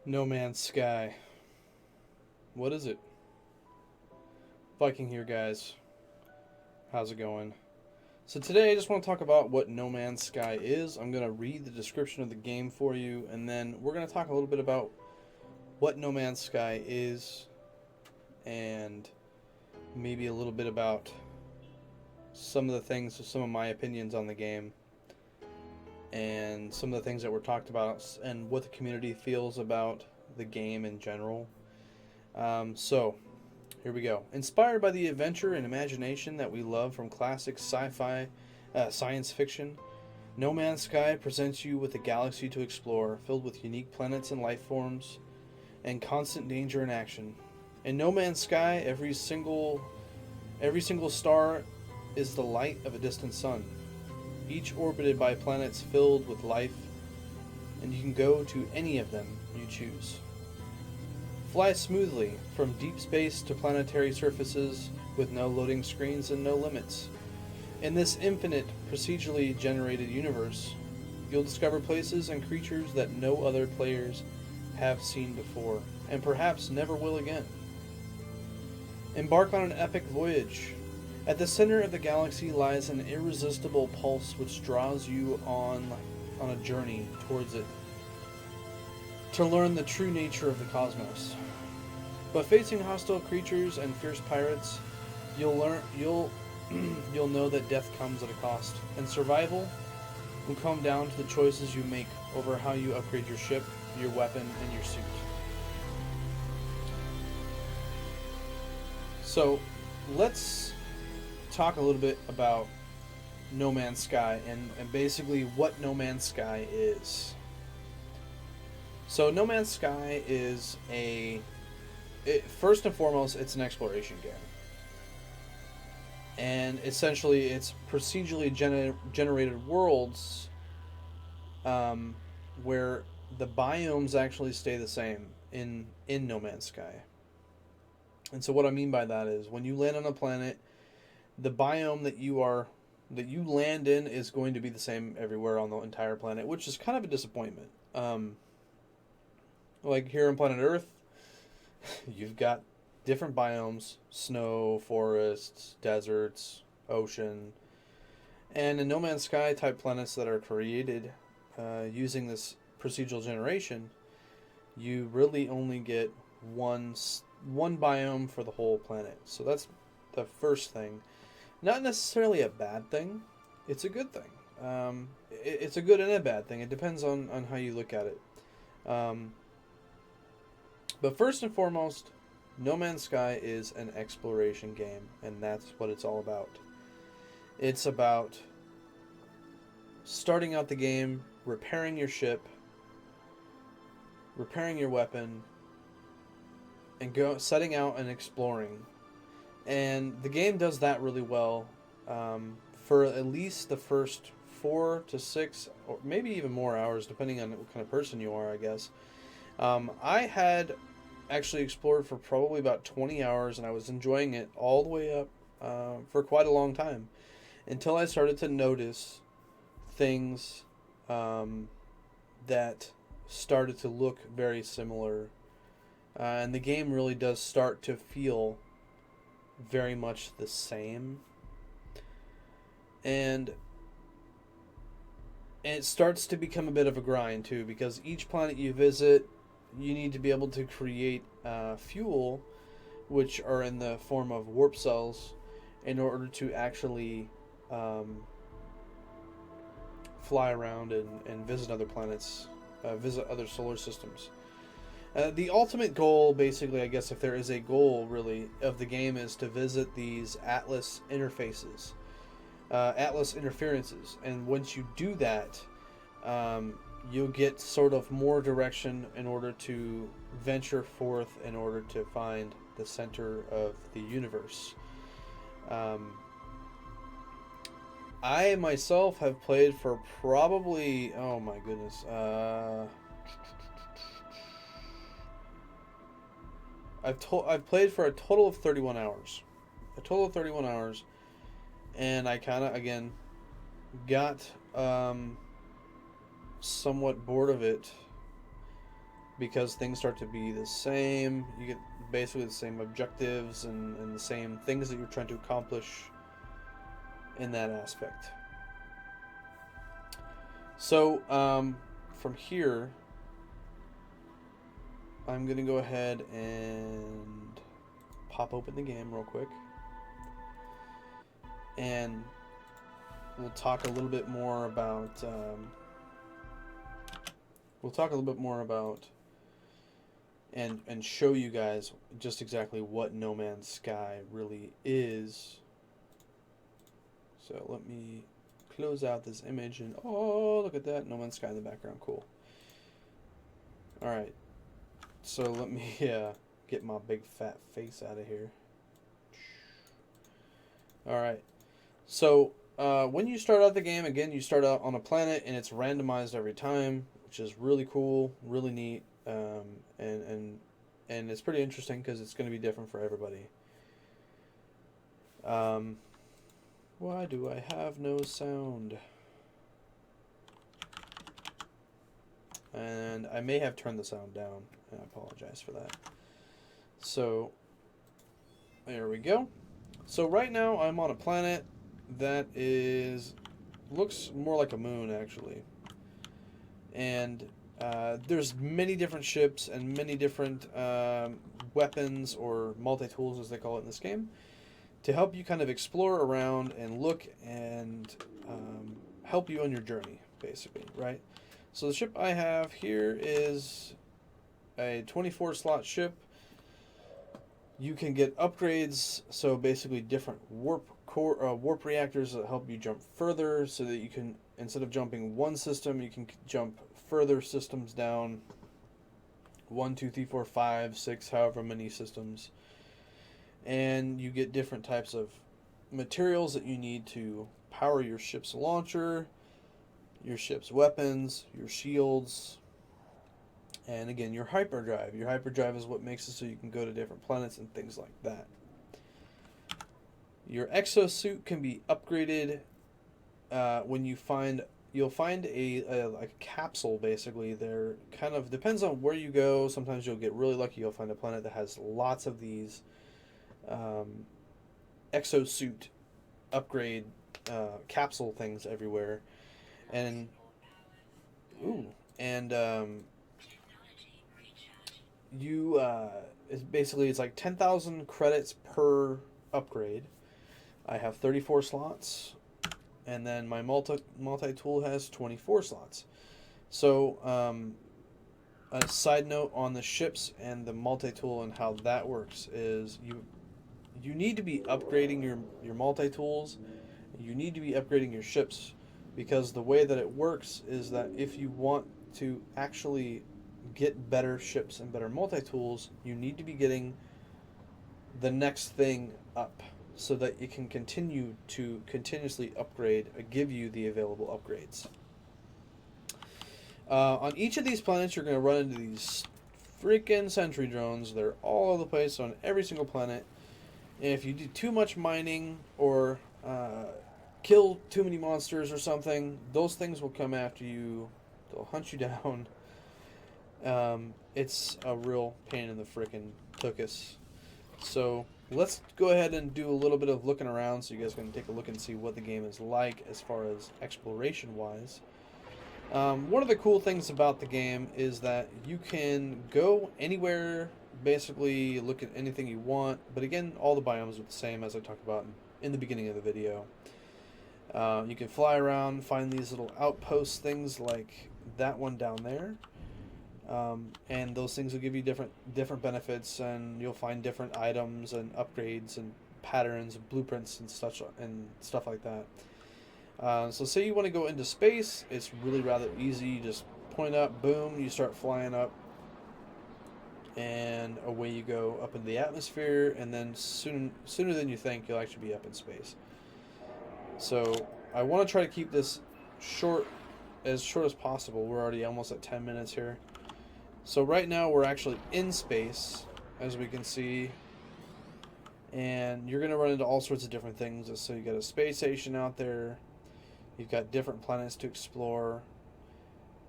No Man's Sky. What is it? Viking here, guys. How's it going? So today I just want to talk about what No Man's Sky is. I'm going to read the description of the game for you, and then we're going to talk a little bit about what No Man's Sky is, and maybe a little bit about some of the things, some of my opinions on the game, and some of the things that were talked about, and what the community feels about the game in general. So, here we go. Inspired by the adventure and imagination that we love from classic sci-fi science fiction, No Man's Sky presents you with a galaxy to explore, filled with unique planets and life forms, and constant danger and action. In No Man's Sky, every single star is the light of a distant sun, each orbited by planets filled with life, and you can go to any of them you choose. Fly smoothly from deep space to planetary surfaces with no loading screens and no limits. In this infinite, procedurally generated universe, you'll discover places and creatures that no other players have seen before, and perhaps never will again. Embark on an epic voyage. At the center of the galaxy lies an irresistible pulse which draws you on a journey towards it to learn the true nature of the cosmos. But facing hostile creatures and fierce pirates, you'll know that death comes at a cost, and survival will come down to the choices you make over how you upgrade your ship, your weapon, and your suit. So, let's talk a little bit about No Man's Sky and basically what No Man's Sky is. So No Man's Sky is first and foremost, it's an exploration game. And essentially, it's procedurally generated worlds where the biomes actually stay the same in No Man's Sky. And so what I mean by that is when you land on a planet, the biome that you land in is going to be the same everywhere on the entire planet, which is kind of a disappointment. Like here on planet Earth, you've got different biomes: snow, forests, deserts, ocean. And in No Man's Sky type planets that are created using this procedural generation, you really only get one biome for the whole planet. So that's the first thing. Not necessarily a bad thing. It's a good thing. It's a good and a bad thing. It depends on how you look at it. But first and foremost, No Man's Sky is an exploration game, and that's what it's all about. It's about starting out the game, repairing your ship, repairing your weapon, and setting out and exploring. And the game does that really well for at least the first 4 to 6, or maybe even more hours, depending on what kind of person you are, I guess. I had actually explored for probably about 20 hours, and I was enjoying it all the way up for quite a long time, until I started to notice things that started to look very similar. And the game really does start to feel very much the same. And it starts to become a bit of a grind too, because each planet you visit, you need to be able to create fuel, which are in the form of warp cells, in order to actually fly around and visit other planets, visit other solar systems. The ultimate goal, basically, I guess if there is a goal really of the game, is to visit these Atlas interfaces, Atlas interferences, and once you do that, you'll get sort of more direction in order to venture forth in order to find the center of the universe. I myself have played for probably, oh my goodness, I've played for a total of 31 hours. A total of 31 hours. And I kind of, again, got somewhat bored of it because things start to be the same. You get basically the same objectives and the same things that you're trying to accomplish in that aspect. So from here, I'm going to go ahead and pop open the game real quick. And we'll talk a little bit more about and show you guys just exactly what No Man's Sky really is. So let me close out this image, and oh, look at that, No Man's Sky in the background. Cool. Alright, so let me get my big fat face out of here. Alright, so when you start out the game, again, you start out on a planet, and it's randomized every time, which is really cool, really neat, and it's pretty interesting because it's going to be different for everybody. Why do I have no sound? And I may have turned the sound down, and I apologize for that. So, there we go. So right now I'm on a planet that looks more like a moon, actually. And there's many different ships and many different weapons, or multi-tools as they call it in this game, to help you kind of explore around and look and help you on your journey, basically, right? So the ship I have here is a 24-slot ship. You can get upgrades, so basically different warp reactors that help you jump further, so that you can, instead of jumping one system, you can jump further systems down, 1, 2, 3, 4, 5, 6, however many systems. And you get different types of materials that you need to power your ship's launcher, your ship's weapons, your shields, and again, your hyperdrive. Your hyperdrive is what makes it so you can go to different planets and things like that. Your exosuit can be upgraded when you'll find a like a capsule, basically. There kind of depends on where you go. Sometimes you'll get really lucky. You'll find a planet that has lots of these exosuit upgrade capsule things everywhere, and it's like 10,000 credits per upgrade. I have 34 slots, and then my multi-tool has 24 slots. So a side note on the ships and the multi-tool and how that works is you need to be upgrading your multi-tools. You need to be upgrading your ships, because the way that it works is that if you want to actually get better ships and better multi-tools, you need to be getting the next thing up, so that it can continue to continuously upgrade, give you the available upgrades. On each of these planets, you're going to run into these freaking sentry drones. They're all over the place on every single planet. And if you do too much mining or kill too many monsters or something, those things will come after you. They'll hunt you down. It's a real pain in the frickin' tuchus. So let's go ahead and do a little bit of looking around, so you guys can take a look and see what the game is like as far as exploration-wise. One of the cool things about the game is that you can go anywhere, basically look at anything you want, but again, all the biomes are the same as I talked about in the beginning of the video. You can fly around, find these little outpost things like that one down there. And those things will give you different benefits, and you'll find different items and upgrades and patterns and blueprints and stuff like that. So say you want to go into space, it's really rather easy. You just point up, boom, you start flying up, and away you go up into the atmosphere, and then sooner than you think, you'll actually be up in space. So I want to try to keep this as short as possible. We're already almost at 10 minutes here. So right now we're actually in space, as we can see, and you're going to run into all sorts of different things. So you got a space station out there, you've got different planets to explore,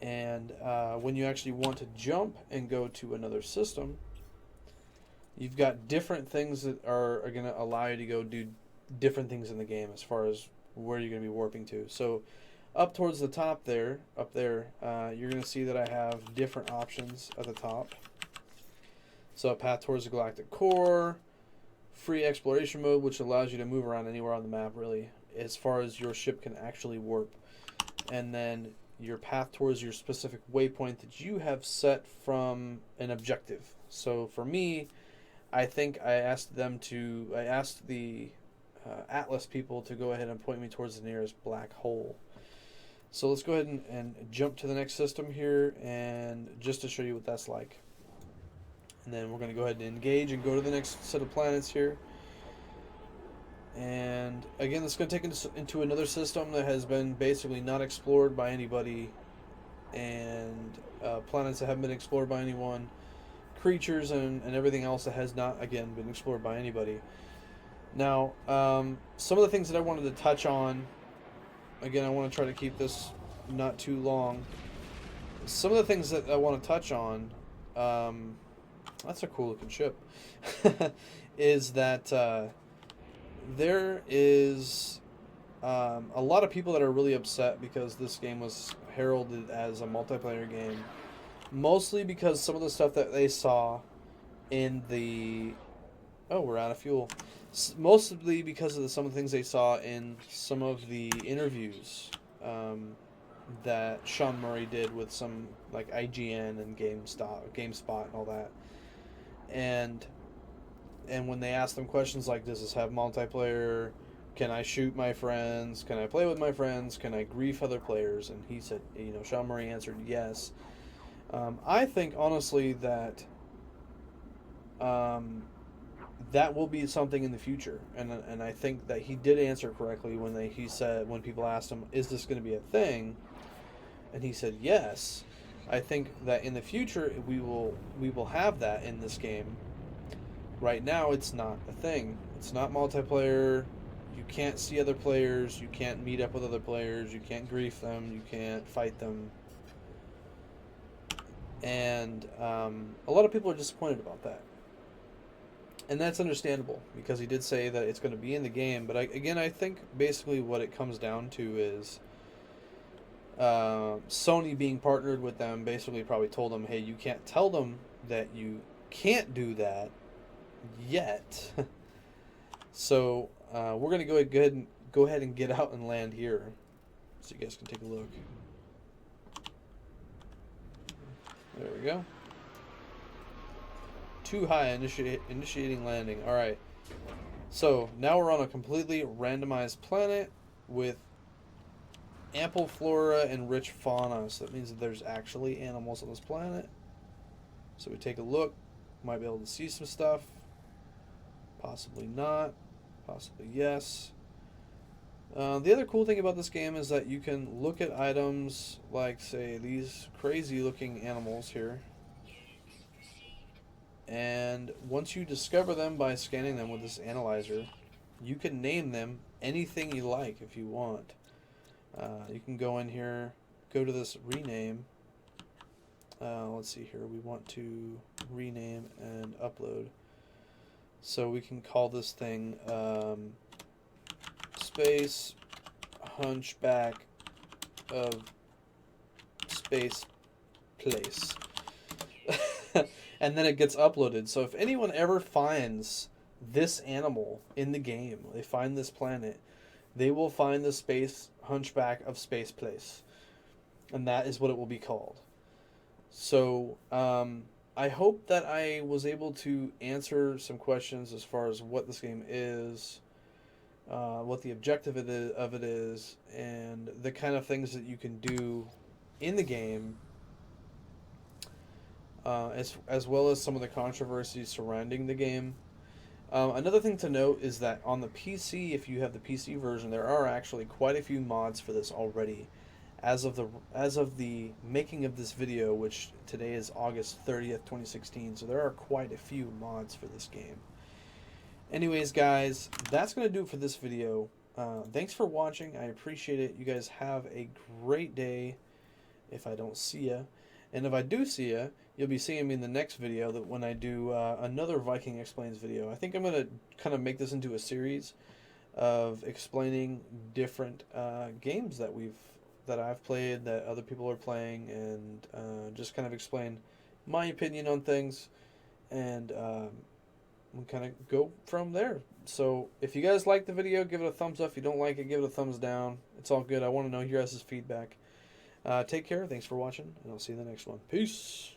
And when you actually want to jump and go to another system, you've got different things that are going to allow you to go do different things in the game as far as where you're going to be warping to. So up towards the top there, you're going to see that I have different options at the top. So a path towards the galactic core, free exploration mode, which allows you to move around anywhere on the map, really, as far as your ship can actually warp. And then your path towards your specific waypoint that you have set from an objective. So for me, I think I asked the Atlas people to go ahead and point me towards the nearest black hole. So let's go ahead and jump to the next system here, and just to show you what that's like. And then we're going to go ahead and engage and go to the next set of planets here. And again, this is going to take us into another system that has been basically not explored by anybody, and planets that haven't been explored by anyone, creatures and everything else that has not, again, been explored by anybody. Now, some of the things that I wanted to touch on, again, I want to try to keep this not too long. Some of the things that I want to touch on, that's a cool looking ship, is that there is a lot of people that are really upset because this game was heralded as a multiplayer game, mostly because some of the stuff that they saw in the... Oh, we're out of fuel. Mostly because of some of the things they saw in some of the interviews that Sean Murray did with some, like, IGN and GameSpot and all that. And when they asked them questions like, does this have multiplayer? Can I shoot my friends? Can I play with my friends? Can I grief other players? And he said, Sean Murray answered yes. I think, honestly, that that will be something in the future. And I think that he did answer correctly when people asked him, is this going to be a thing? And he said yes. I think that in the future we will have that in this game. Right now, it's not a thing. It's not multiplayer. You can't see other players. You can't meet up with other players. You can't grief them. You can't fight them. And a lot of people are disappointed about that. And that's understandable, because he did say that it's going to be in the game. But I think basically what it comes down to is Sony being partnered with them basically probably told them, hey, you can't tell them that you can't do that yet. So we're going to go ahead and get out and land here so you guys can take a look. There we go. Too high, initiating landing. Alright. So now we're on a completely randomized planet with ample flora and rich fauna. So that means that there's actually animals on this planet. So we take a look. Might be able to see some stuff. Possibly not. Possibly yes. The other cool thing about this game is that you can look at items like, say, these crazy looking animals here. And once you discover them by scanning them with this analyzer, you can name them anything you like if you want. You can go in here, go to this rename. Let's see here. We want to rename and upload. So we can call this thing Space Hunchback of Space Place. And then it gets uploaded. So if anyone ever finds this animal in the game, they find this planet, they will find the Space Hunchback of Space Place. And that is what it will be called. So I hope that I was able to answer some questions as far as what this game is, what the objective of it is, and the kind of things that you can do in the game, as well as some of the controversies surrounding the game. Another thing to note is that on the PC, if you have the PC version, there are actually quite a few mods for this already. As of the making of this video, which today is August 30th, 2016, so there are quite a few mods for this game. Anyways, guys, that's going to do it for this video. Thanks for watching. I appreciate it. You guys have a great day. if I don't see ya. And if I do see ya, you'll be seeing me in the next video that when I do another Viking Explains video. I think I'm going to kind of make this into a series of explaining different games that I've played, that other people are playing, and just kind of explain my opinion on things, and we kind of go from there. So if you guys like the video, give it a thumbs up. If you don't like it, give it a thumbs down. It's all good. I want to know your guys' feedback. Take care. Thanks for watching, and I'll see you in the next one. Peace.